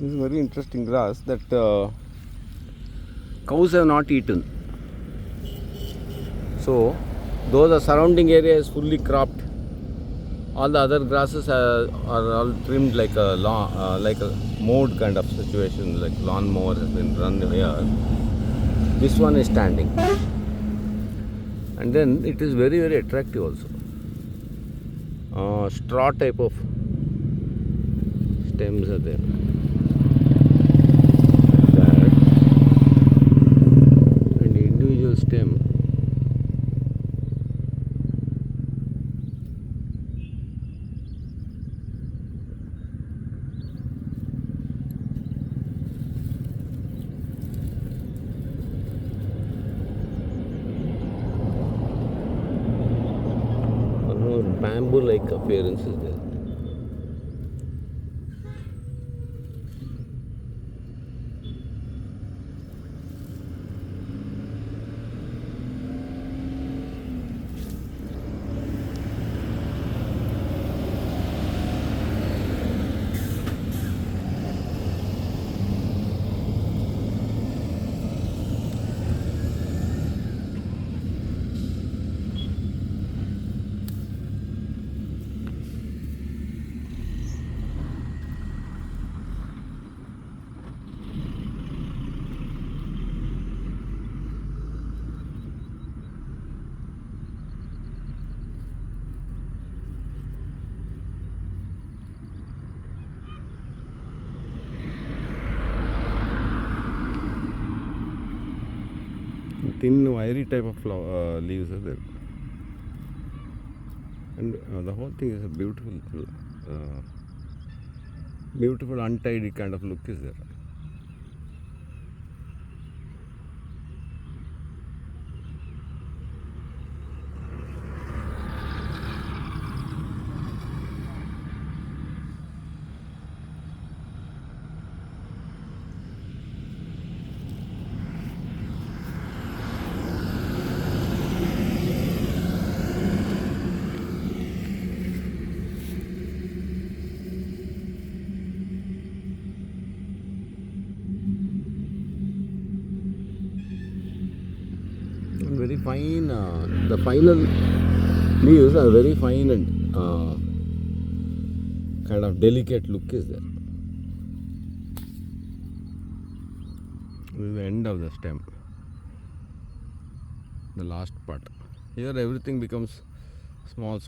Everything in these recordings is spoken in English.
This is very interesting grass that cows have not eaten. So, though the surrounding area is fully cropped, all the other grasses are all trimmed like a mowed kind of situation, like lawn mower has been run here. This one is standing, and then it is very very attractive also. Straw type of stems are there. That and individual stem. Bamboo-like appearance is there. Thin wiry type of leaves are there, and the whole thing is a beautiful untidy kind of look is there. And very fine, the final leaves are very fine and kind of delicate look is there. This is the end of the stem, the last part. Here everything becomes small.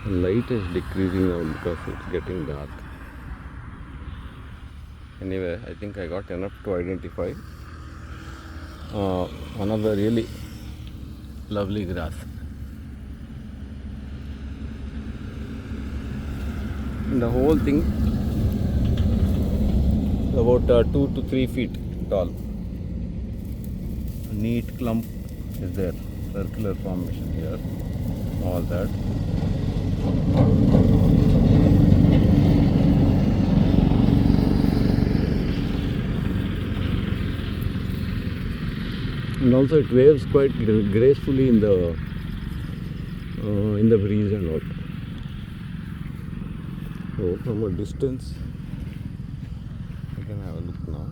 The light is decreasing now because it's getting dark. Anyway, I think I got enough to identify one of the really lovely grass. And the whole thing is about 2 to 3 feet tall. A neat clump is there, circular formation here, all that. And also it waves quite gracefully in the breeze and all. So from a distance, I can have a look now.